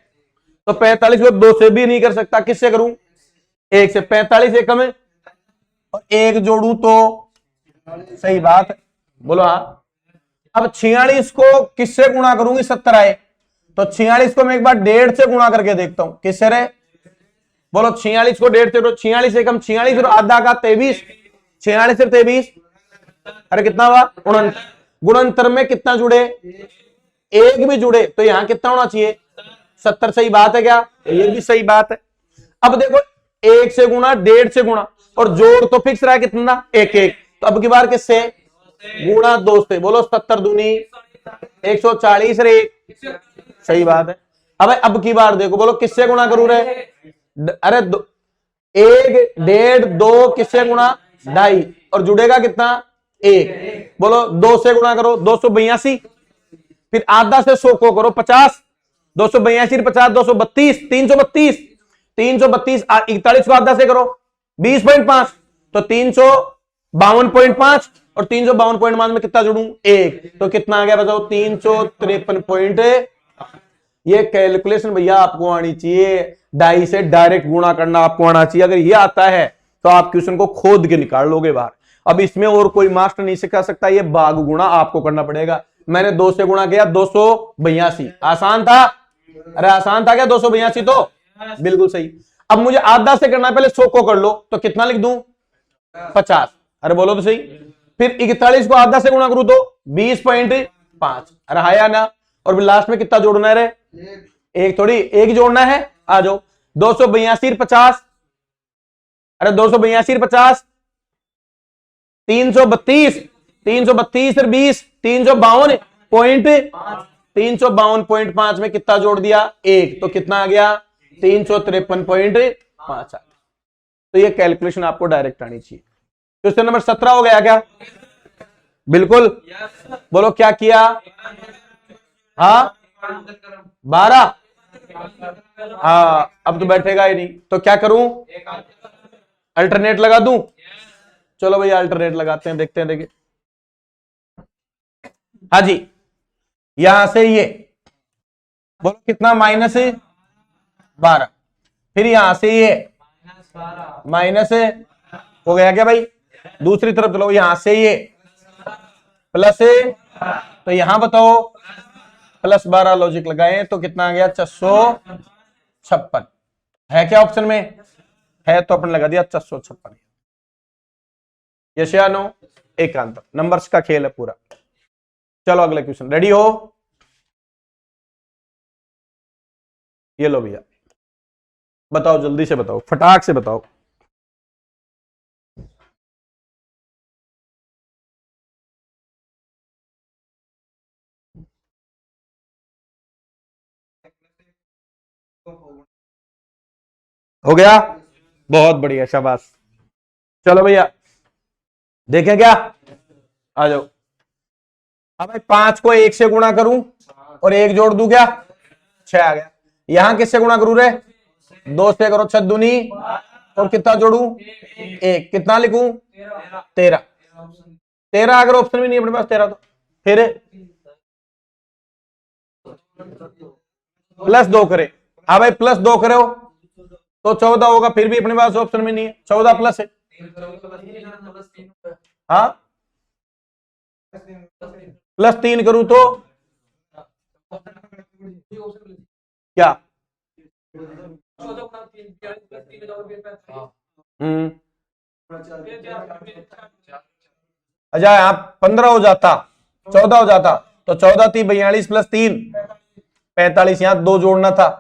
[SPEAKER 1] तो 45 को 2 से भी नहीं कर सकता, किससे करूं, 1 से। 45 एक कम है और 1 जोड़ू तो, सही बात है, बोलो हाँ। अब 46 को किससे गुणा करूंगी, 70 आए, तो 46 को मैं एक बार 1.5 से गुणा करके देखता हूं, किससे रे, बोलो 46 को 1.5 से, तो 46 एकम 46 और आधा का 23, 46 से 23, अरे कितना हुआ, गुणनतर। गुणनतर में कितना जुड़े, एक भी जुड़े, तो यहां कितना होना चाहिए, 70, सही बात है क्या, ये भी सही बात है। अब देखो 1 से गुणा, 1.5 से गुणा, और जोड़ तो फिक्स रहा है कितना, 1 1, तो अब की बार किससे, गुणा 2 से, बोलो 70 दूनी 140 रे, सही बात है। अब की बार देखो, बोलो किससे गुणा करूं रे, अरे 1 1.5 2 किससे गुणा, 2.5, और जुड़ेगा कितना, 1, बोलो 2 से गुणा करो, 282, फिर आधा से 100 को करो 50, 282 50 232, 332, 332, 41 को आधा से करो 20.5, तो 352.5, और 352.5 में कितना जोड़ू, 1, तो कितना आ गया बताओ, 353 पॉइंट। ये कैलकुलेशन भैया आपको आनी चाहिए, 2.5 से डायरेक्ट गुणा करना आपको आना चाहिए। अगर ये आता है तो आप क्वेश्चन को खोद के निकाल लोगे बाहर। अब इसमें और कोई मास्टर नहीं सिखा सकता, ये भाग गुणा आपको करना पड़ेगा। मैंने 2 से गुणा किया 282, आसान था, अरे आसान था क्या 282, तो बिल्कुल सही। अब मुझे आधा से करना है, पहले 100 को कर लो, तो कितना लिख दूं, 50, अरे बोलो तो सही। फिर 41 को आधा से गुणा करूं तो 20.5, अरे हाया ना, और लास्ट में कितना जोड़ना है रे, एक थोड़ी, एक जोड़ना है, आ जाओ 282 50, अरे 282 50, 332, 332 फिर 20, 352.5 में कितना जोड़ दिया, 1, तो कितना आ गया, 353.5। तो ये कैलकुलेशन आपको डायरेक्ट आनी चाहिए। क्वेश्चन नंबर 17 हो गया क्या, बिल्कुल, बोलो क्या किया, हाँ 12, हाँ अब तो बैठेगा ही नहीं, तो क्या करूं, अल्टरनेट लगा दूं, चलो भैया अल्टरनेट लगाते हैं, देखते हैं, देखिए हाँ जी, यहां से ये बोलो कितना, -12, फिर यहां से ये -, हो गया क्या भाई, दूसरी तरफ चलो, यहां से ये प्लस है, तो यहां बताओ +12 लॉजिक लगाए तो कितना आ गया 456। है क्या ऑप्शन में? है तो अपन लगा दिया 456। यस या नो? एक आंसर, नंबर्स का खेल है पूरा। चलो अगले क्वेश्चन, रेडी हो? ये लो भैया, बताओ जल्दी से बताओ, फटाक से बताओ। हो गया? बहुत बढ़िया, शाबाश। चलो भैया देखें क्या, आ जाओ। अब भाई 5 को 1 से गुणा करूं और 1 जोड़ दूं क्या? 6 आ गया। यहां किससे गुणा करूं रे? 2 से करो 6 दूनी, और कितना जोड़ू? 1। कितना लिखूं? 13। 13 अगर ऑप्शन भी नहीं अपने पास 13 तो फिर +2 करे। हाँ भाई +2 करे हो तो 14 होगा, फिर भी अपने पास ऑप्शन में नहीं है, 14 प्लस है। हाँ +3 करूं तो क्या? हम्म, अच्छा यहाँ 15 हो जाता, 14 हो जाता, तो 14 थी 42 +3 45, यहां 2 जोड़ना था।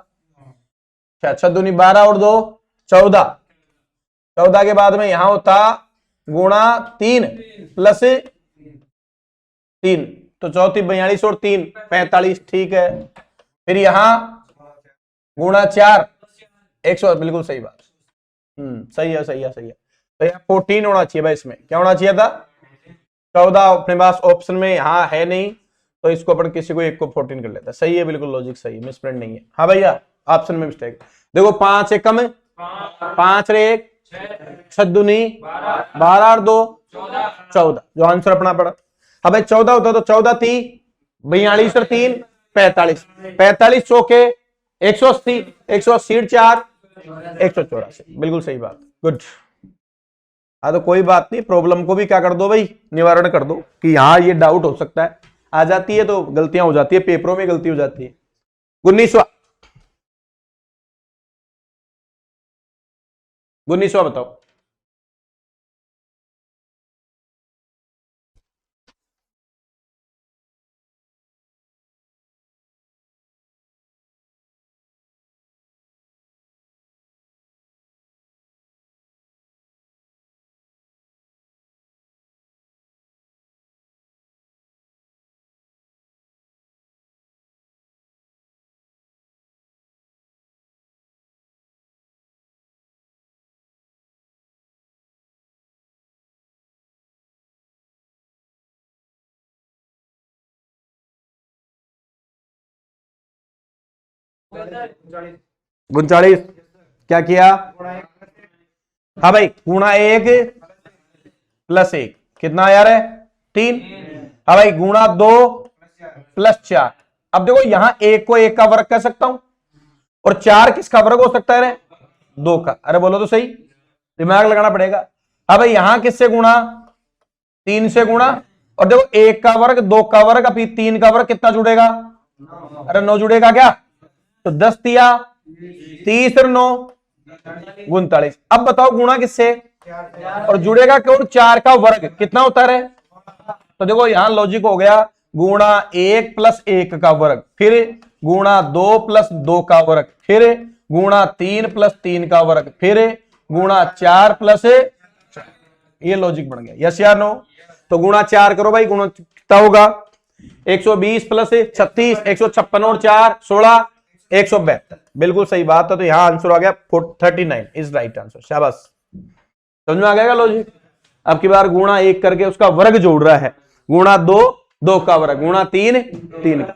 [SPEAKER 1] अच्छा, दूनी 12 और 2 14। 14 के बाद में यहां होता गुणा 3 +3, तो चौथी 42 और 3 45, ठीक है। फिर यहां गुणा 4 100, बिल्कुल सही बात। सही है, सही है, सही है। तो यहाँ 14 होना चाहिए भाई, इसमें क्या होना चाहिए था? 14 अपने पास ऑप्शन में यहाँ है नहीं, तो इसको अपन किसी को एक को 14 कर लेते हैं। सही है, बिल्कुल लॉजिक सही है, मिसप्रिंट नहीं है। हाँ भैया, ऑप्शन में मिस्टेक। देखो 5 एक कम है, 5 रे 1 6 दूनी 12 और 2 14, जो आंसर अपना पड़ा। अब भाई 14 होता तो 14 थी 42 और 3 45, 45 चौके 180, 180 4 184, बिल्कुल सही बात, गुड। हाँ तो कोई बात नहीं, प्रॉब्लम को भी क्या कर दो भाई, निवारण कर दो कि हाँ ये डाउट हो सकता है। आ जाती है तो गलतियां हो जाती है, पेपरों में गलती हो जाती है। 19वां, 19वां बताओ। उनचालीस, क्या किया? हाँ भाई गुणा 1 +1 कितना यार है? 3। हाँ भाई गुणा 2 +4। अब देखो यहां 1 को 1 का वर्ग कर सकता हूं, और 4 किसका वर्ग हो सकता है रे? 2 का। अरे बोलो तो सही, दिमाग लगाना पड़ेगा। अब भाई यहां किससे गुणा? 3 से गुणा, और देखो 1 का वर्ग 2 का वर्ग, अभी 3 का वर्ग कितना जुड़ेगा? अरे 9 जुड़ेगा क्या? तो 10 दिया 30 और 9 39। अब बताओ गुणा किससे, और जुड़ेगा कौन? 4 का वर्ग कितना होता है? तो देखो यहां लॉजिक हो गया, गुणा 1 + 1 का वर्ग, फिर गुणा 2 + 2 का वर्ग, फिर गुणा 3 + 3 का वर्ग, फिर गुणा 4 प्लस, ये लॉजिक बन गया। यस या नो? तो गुणा 4 करो भाई, गुणा कितना होगा? 120 + 36 156 और 4 16 172, बिल्कुल सही बात है। तो यहां आंसर आ गया 39 इज राइट आंसर। शाबाश, समझ में आ गया लॉजिक? अब की बार गुणा 1 करके उसका वर्ग जोड़ रहा है, गुणा 2 2 का वर्ग, गुणा 3 3 का।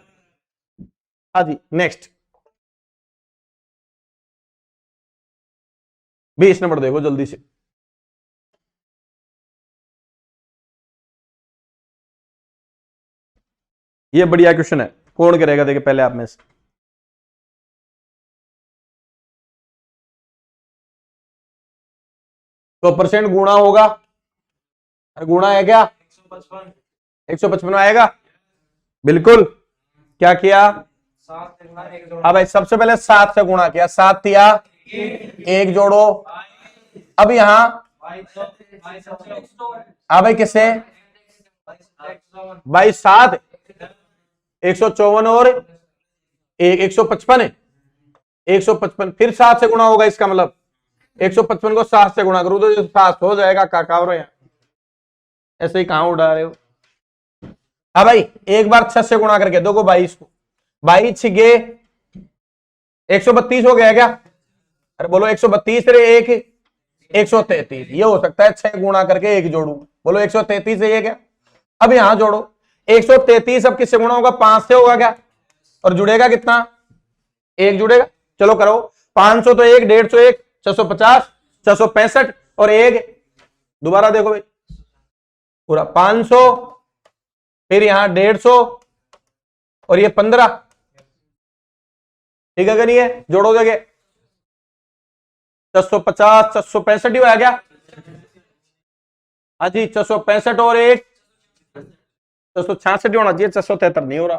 [SPEAKER 1] हाँ जी, नेक्स्ट 20 नंबर देखो जल्दी से। ये बढ़िया क्वेश्चन है, कौन करेगा देखिए पहले आप में से। तो परसेंट गुणा होगा, अरे गुणा है क्या? 155 आएगा बिल्कुल। क्या किया? हाँ भाई, सबसे पहले 7 से गुणा किया, 7 दिया, एक जोड़ो। अब यहां हाँ भाई, किससे? भाई 7, 154 और एक 155 है, 155 फिर 7 से गुणा होगा, इसका मतलब 155 को 7 से गुणा करूं तो 7 हो जाएगा। काका और ऐसे ही कहां उड़ा रहे हो? हाँ भाई, एक बार 6 से गुणा करके देखो 22 को, 22 छिगे 132 हो गया क्या? अरे बोलो 132 रे, एक 133, ये हो सकता है 6 गुणा करके एक जोड़ू। बोलो 133 है ये क्या? अब यहां जोड़ो 133, अब किससे गुणा होगा? 5 से होगा क्या? और जुड़ेगा कितना? एक जुड़ेगा। चलो करो, 500 तो एक, 150 एक, 650, 665 और एक, दोबारा देखो भाई, पूरा 500, फिर यहां 150 और ये 15, ठीक है? नहीं है, जोड़ो जगह 650, 665 ही हो गया। हाँ जी, 665 और एक 666 होना चाहिए, 673 नहीं हो रहा।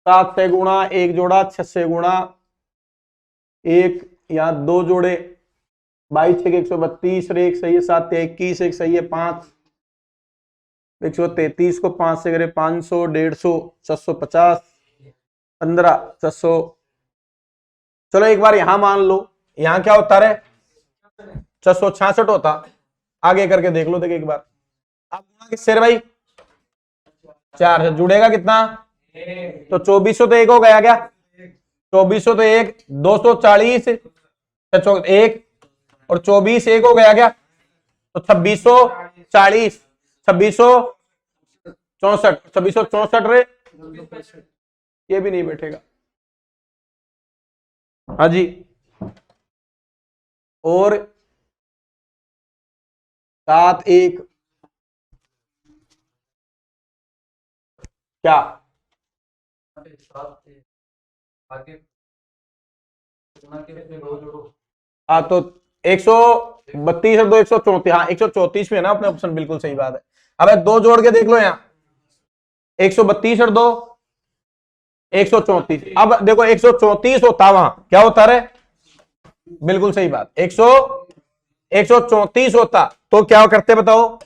[SPEAKER 1] 7 से गुणा, एक जोड़ा, 6 से गुणा, एक, यहां 2 जोड़े, 22 छः 132, एक सही है, 7 21, एक सही है, 5 133 को 5 से करे 500, 150, 650, 15, 600। चलो एक बार यहां मान लो, यहां क्या होता है? 666 होता। आगे करके देख लो, देख एक बार। अब गुणा किससे भाई? 4 से। जुड़ेगा कितना? तो 2400 तो एक हो गया क्या? 2400 तो एक, 240 एक और 24 एक हो गया क्या? तो 2640, 2664, 2664 रे, ये भी नहीं बैठेगा। हाँ जी, और 7 1 क्या? हाँ तो 132 और 2 134, हाँ 134 में है ना अपने ऑप्शन, बिल्कुल सही बात है। अब 2 जोड़ के देख लो, यहाँ 132 और 2 134। अब देखो 134 होता, वहां क्या होता रे? बिल्कुल सही बात, 134 होता तो क्या करते बताओ?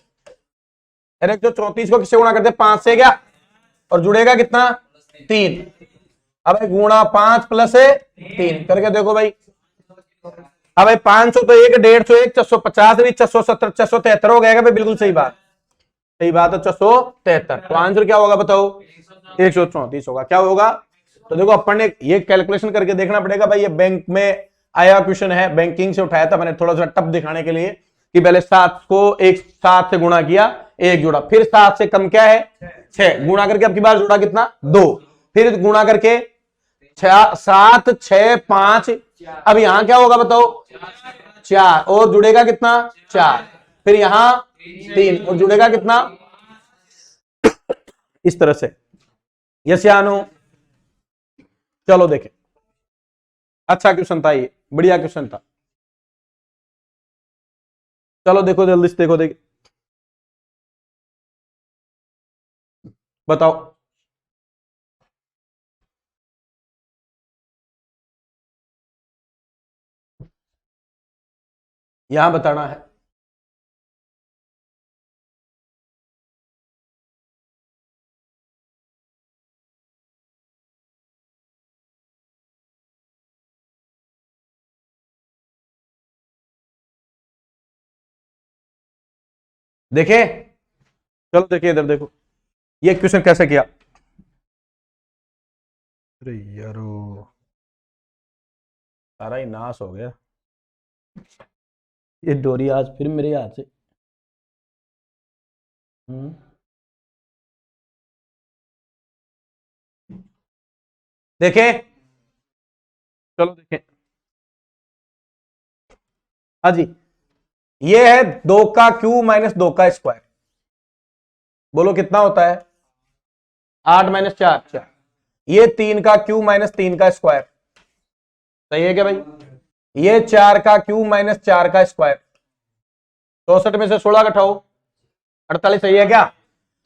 [SPEAKER 1] अरे 134 को किससे गुणा करते? 5 से क्या? और जुड़ेगा कितना? 3। अब गुणा 5 प्लस 3 करके देखो भाई। अब 500 तो एक, 150 एक, 650 भी, 670, 673 हो गएगा भाई, बिल्कुल सही बात, सही बात है, 673। तो आंसर क्या होगा बताओ? 134 होगा। क्या होगा? तो देखो अपन ने ये कैलकुलेशन करके देखना पड़ेगा भाई, ये बैंक में आया क्वेश्चन है, बैंकिंग से उठाया था मैंने, थोड़ा सा टफ दिखाने के लिए कि पहले 7 को 7 से गुणा किया, एक जोड़ा, फिर 7 से कम क्या है? 6 गुणा करके अब की बार जोड़ा कितना? 2, फिर गुणा करके 7 6 5, अब यहां क्या होगा बताओ? 4 और जुड़ेगा कितना? 4, फिर यहां 3 और जुड़ेगा कितना? इस तरह से। यस या नो? चलो देखें, अच्छा क्वेश्चन था ये, बढ़िया क्वेश्चन था। चलो देखो जल्दी से, देखो देख, बताओ। यहां बताना है। देखे? चलो देखिए इधर देखो, ये क्वेश्चन कैसे किया। अरे यारो, सारा ही नाश हो गया, ये डोरी आज फिर मेरे हाथ से। देखे? चलो देखें। हाँ जी, ये है 2 का क्यूब माइनस 2 का स्क्वायर, बोलो कितना होता है? 8 माइनस 4 4। ये 3 का क्यूब माइनस 3 का स्क्वायर, सही है क्या भाई? ये 4 का क्यूब माइनस 4 का स्क्वायर, 64 में से 16 घटाओ 48, सही है क्या?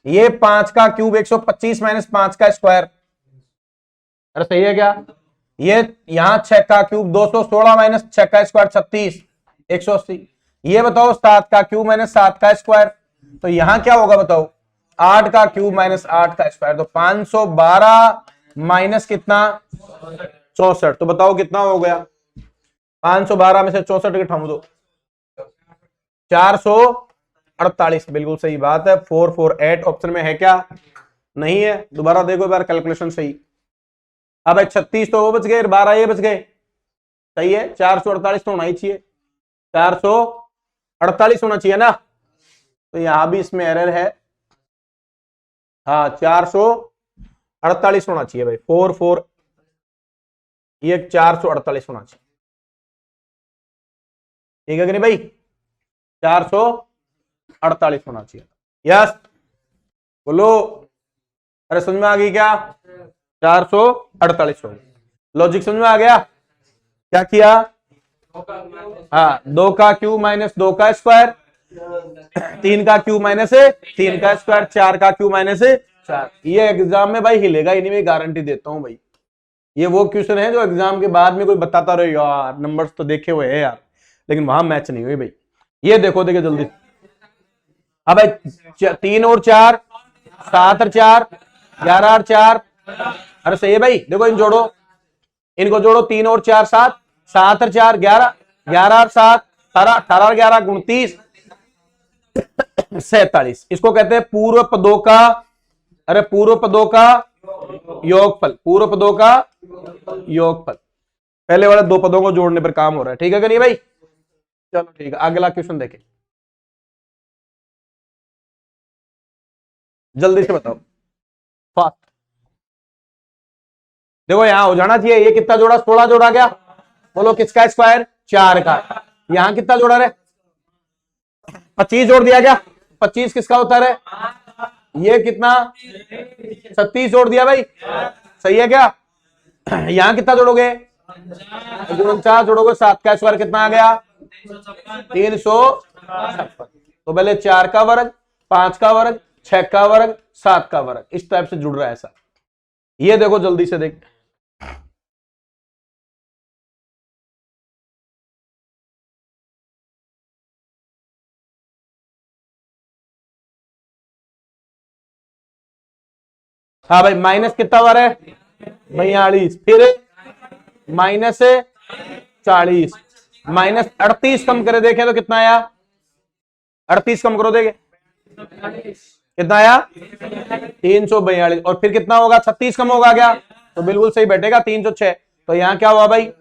[SPEAKER 1] ये 5 का क्यूब 125 माइनस 5 का स्क्वायर, अरे सही है क्या? ये यहां 6 का क्यूब 216 माइनस 6 का स्क्वायर 36, 180। ये बताओ 7 का क्यूब माइनस 7 का स्क्वायर, तो यहां क्या होगा बताओ? 8 का क्यूब माइनस 8 का स्क्वायर, तो 512 माइनस कितना? 64। तो बताओ कितना हो गया? 512 में से 64 घटाओ दो, 448। बिल्कुल सही बात है, 448 ऑप्शन में है क्या? नहीं है। दोबारा देखो बार कैलकुलेशन सही। अब 36 तो वो बच गए, 12 ये बच गए, सही है। 448 तो होना ही चाहिए, 448 होना चाहिए ना, तो यहां भी इसमें एरर है। हाँ 448 होना चाहिए भाई, 44, ये 448 होना चाहिए, ठीक है कि नहीं भाई? 448 होना चाहिए। यस बोलो, अरे समझ में आ गई क्या? 448 हो गई। लॉजिक समझ में आ गया? क्या किया? हाँ 2 का क्यूब माइनस 2 का स्क्वायर, 3 का क्यूब माइनस 3 का स्क्वायर, 4 का क्यूब माइनस 4। ये एग्जाम में भाई हिलेगा ही नहीं, मैं गारंटी देता हूं भाई। ये वो क्वेश्चन है जो एग्जाम के बाद में कोई बताता रहे यार नंबर्स तो देखे हुए हैं यार, लेकिन वहां मैच नहीं हुई भाई। ये देखो देखिए जल्दी। अब भाई 3 और 4, 7 और 4, 11 और 4, अरे सही है भाई। देखो इन जोड़ो, इनको जोड़ो, 3 और 4 7, 7 और 4 11, 11 और 7 18, 18 और 11 29, 47। इसको कहते हैं पूर्व पदों का, अरे पूर्व पदों का योगफल, पूर्व पदों का योगफल। पहले वाले दो पदों को जोड़ने पर काम हो रहा है, ठीक है कि नहीं भाई? चलो ठीक है, अगला क्वेश्चन देखें, जल्दी से बताओ फास्ट। देखो यहां हो जाना चाहिए, ये कितना जोड़ा? 16 जोड़ा गया। बोलो किसका स्क्वायर? 4 का। यहां कितना जोड़ा रे? 25 जोड़ दिया गया। 25 किसका होता है? ये कितना? 36 जोड़ दिया भाई, सही है क्या? यहां कितना जोड़ोगे? 49 जोड़ोगे, 7 का स्क्वायर कितना आ गया? 356। तो पहले 4 का वर्ग, 5 का वर्ग, 6 का वर्ग, 7 का वर्ग, इस टाइप से जुड़ रहा है ऐसा। ये देखो जल्दी से देख, हाँ भाई माइनस कितना हो रहा है? 42, फिर माइनस 40, माइनस 38 कम करे देखें तो कितना आया? 38 कम करो देखे कितना आया? 342। और फिर कितना होगा? 36 कम होगा क्या? तो बिल्कुल सही बैठेगा 306। तो यहां क्या हुआ भाई?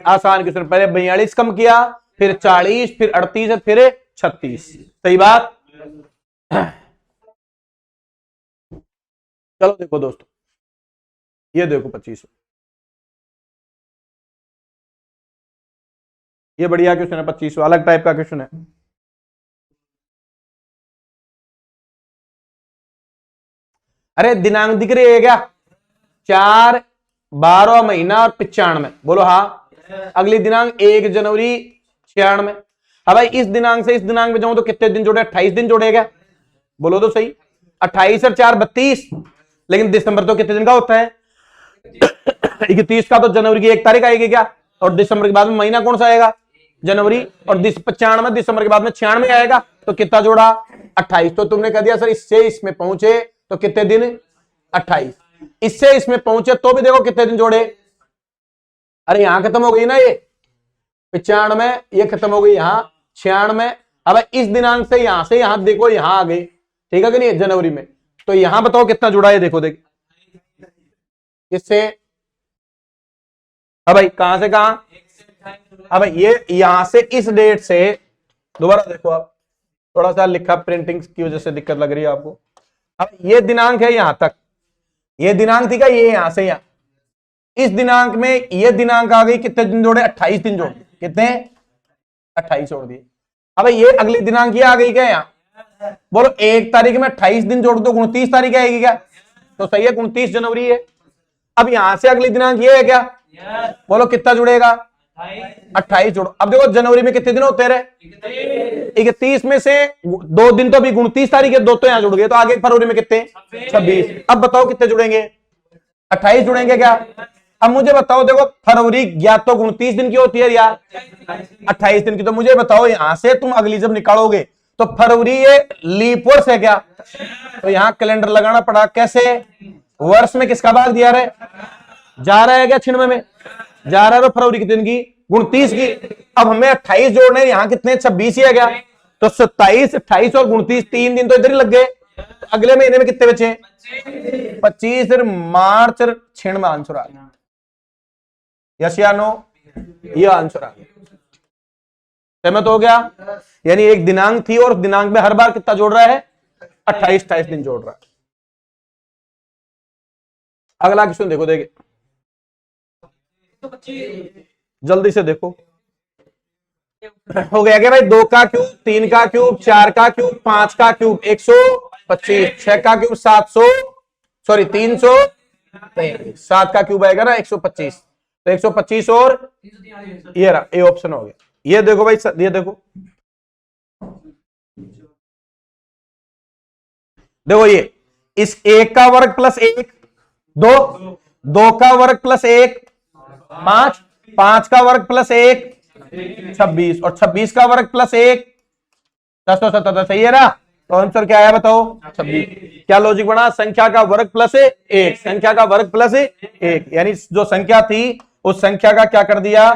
[SPEAKER 1] आसान क्वेश्चन, पहले 42 कम किया, फिर 40, फिर 38, फिर 36, सही बात। चलो देखो दोस्तों, ये देखो 25, ये बढ़िया क्वेश्चन है। 25 अलग टाइप का क्वेश्चन है। अरे दिनांक दिख रही है क्या? 4 12 महीना और 95। बोलो हाँ। अगली दिनांक 1 जनवरी 96। अब भाई इस दिनांक से इस दिनांक में जाऊं तो कितने दिन जोड़े? 28 दिन जोड़ेगा। बोलो तो सही। 28 और 4 32, लेकिन दिसंबर तो कितने दिन का होता है? 31 का। तो जनवरी की 1 तारीख आएगी क्या? और दिसंबर के बाद में महीना कौन सा आएगा? जनवरी। और 95 दिसंबर के बाद में 96 आएगा, तो कितना जोड़ा? 28। तो तुमने कह दिया सर इससे इसमें पहुंचे तो कितने दिन? 28। इससे इसमें पहुंचे तो भी देखो कितने दिन जोड़े। अरे यहां खत्म हो गई ना ये 95, ये खत्म हो गई यहां 96। अब इस दिनांक से यहां देखो, यहां आ गए, ठीक है कि नहीं? जनवरी में। तो यहां बताओ कितना जुड़ा है? देखो देख इससे। अब भाई कहां से कहां? अब ये यहां से इस डेट से, दोबारा देखो आप, थोड़ा सा लिखा प्रिंटिंग की वजह से दिक्कत लग रही है आपको। अब ये दिनांक है यहां तक, ये दिनांक थी क्या? ये यहां से यहां, इस दिनांक में ये दिनांक आ गई, कितने दिन जोड़े? 28 दिन जोड़े। कितने? 28 जोड़ दिए। अब ये अगली दिनांक ये आ गई क्या यहां? बोलो 1 तारीख में 28 दिन जोड़ दो, 29 तारीख आएगी क्या? तो सही है, 29 जनवरी है। अब यहां से अगली दिनांक ये है क्या? बोलो कितना जुड़ेगा? 28 जोड़ो। अब देखो जनवरी में कितने दिन होते रहे? 31 में से 2 दिन तो अभी 29 तारीख है, 2 तो यहां जुड़ गए, तो आगे फरवरी में कितने? 26। अब बताओ कितने जुड़ेंगे? 28 जुड़ेंगे क्या? अब मुझे बताओ, देखो फरवरी या तो 29 दिन की होती है या 28 दिन की, तो मुझे बताओ यहां से तुम अगली जब निकालोगे तो फरवरी ये लीप वर्ष है क्या? तो यहां कैलेंडर लगाना पड़ा। कैसे? वर्ष में किसका भाग दिया रहे? जा रहा है क्या? 96 में जा रहा है, तो फरवरी कितने दिन की? 29 की। अब हमें 28 जोड़ने, यहां कितने? 26 ही है क्या? तो 27, 28 और 29, 3 दिन तो इधर ही लग गए। तो अगले महीने में कितने बचे? 25, फिर मार्च, 96 में आंसर आ गया। यस या नो? ये आंसर आ गया। सहमत हो गया? यानी एक दिनांक थी और दिनांक में हर बार कितना जोड़ रहा है? 28 दिन जोड़ रहा है। अगला क्वेश्चन देखो, देखिए जल्दी से देखो। हो गया क्या भाई? 2 का क्यूब, 3 का क्यूब, 4 का क्यूब, 5 का क्यूब 125, 6 का क्यूब 700, सॉरी 300, 7 का क्यूब आएगा ना 125, तो 125 और ये रहा, ए ऑप्शन हो गया। ये देखो भाई, ये देखो, देखो ये इस 1 का वर्ग प्लस 1 2, 2 का वर्ग प्लस 1 5, 5 का वर्ग प्लस 1 26, और 26 का वर्ग प्लस 1 1077। सही है ना? तो आंसर क्या आया बताओ? 26। क्या लॉजिक बना? संख्या का वर्ग प्लस 1, संख्या का वर्ग प्लस 1, यानी जो संख्या थी उस संख्या का क्या कर दिया?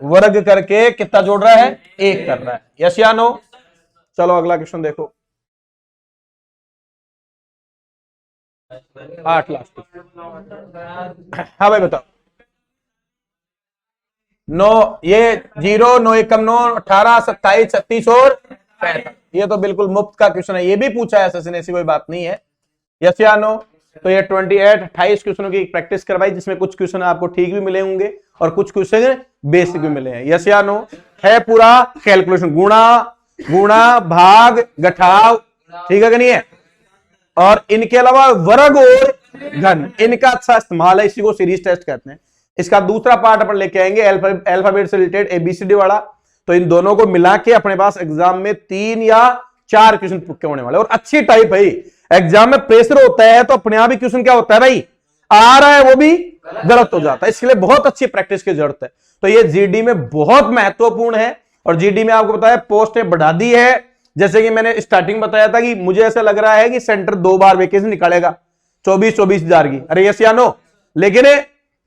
[SPEAKER 1] वर्ग करके कितना जोड़ रहा है? 1 कर रहा है। यस या नो? चलो अगला क्वेश्चन देखो। 8 लास्ट। हाँ भाई बताओ। 9, ये 0, 9 एकम 9, 18, 27, 36 और 65। ये तो बिल्कुल मुफ्त का क्वेश्चन है, ये भी पूछा है एसएससी ने, ऐसी कोई बात नहीं है। यस या नो? तो ये 28 क्वेश्चनों की प्रैक्टिस करवाई, जिसमें कुछ क्वेश्चन आपको ठीक भी मिले होंगे और कुछ क्वेश्चन बेसिक भी मिले हैं। यस या नो? है पूरा कैलकुलेशन, गुणा भाग घटाव, ठीक है कि नहीं है? और इनके अलावा वर्ग और घन, इनका अच्छा इस्तेमाल है, इसी को सीरीज टेस्ट कहते हैं। इसका दूसरा पार्ट अपन लेके आएंगे अल्फाबेट से रिलेटेड, ABCD वाला। तो इन दोनों को मिला के अपने पास एग्जाम में 3 या 4 क्वेश्चन पुक्के होने वाले। और अच्छी टाइप है, एग्जाम में प्रेशर होता है तो अपने आप ही क्वेश्चन क्या होता है भाई, आ रहा है वो भी गलत हो जाता है। इसके लिए बहुत अच्छी प्रैक्टिस की जरूरत है। तो ये जीडी में बहुत महत्वपूर्ण है। और जीडी में आपको पता है पोस्टें बढ़ा दी है। जैसे कि मैंने स्टार्टिंग बताया था कि मुझे ऐसा लग रहा है कि सेंटर 2 बार वैकेंसी निकालेगा 24 हजार की। अरे यस या नो? लेकिन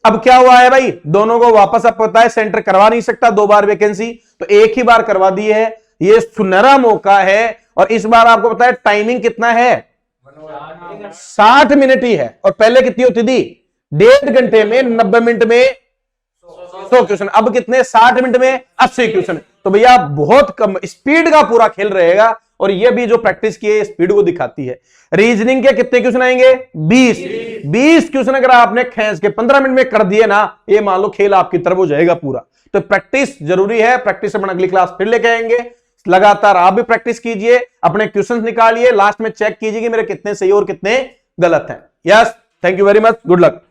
[SPEAKER 1] अब क्या हुआ है भाई, दोनों को वापस अब पता है सेंटर करवा नहीं सकता 2 बार वैकेंसी, तो एक ही बार करवा दी है। ये सुनहरा मौका है। और इस बार आपको पता है टाइमिंग कितना है? 60 मिनट ही है। और पहले कितनी होती थी? 1.5 घंटे में 90 मिनट में 100 क्वेश्चन, अब कितने? 60 मिनट में 80 क्वेश्चन। तो भैया बहुत कम स्पीड का पूरा खेल रहेगा। और ये भी जो प्रैक्टिस की है स्पीड को दिखाती है। रीजनिंग के कितने क्वेश्चन आएंगे? 20 क्वेश्चन अगर आपने खींच के 15 मिनट में कर दिए ना, ये मान लो खेल आपकी तरफ हो जाएगा पूरा। तो प्रैक्टिस जरूरी है। प्रैक्टिस अपन अगली क्लास फिर लेके आएंगे। लगातार आप भी प्रैक्टिस कीजिए, अपने क्वेश्चंस निकालिए, लास्ट में चेक कीजिए कि मेरे कितने सही और कितने गलत हैं। Yes, thank you very much, good luck.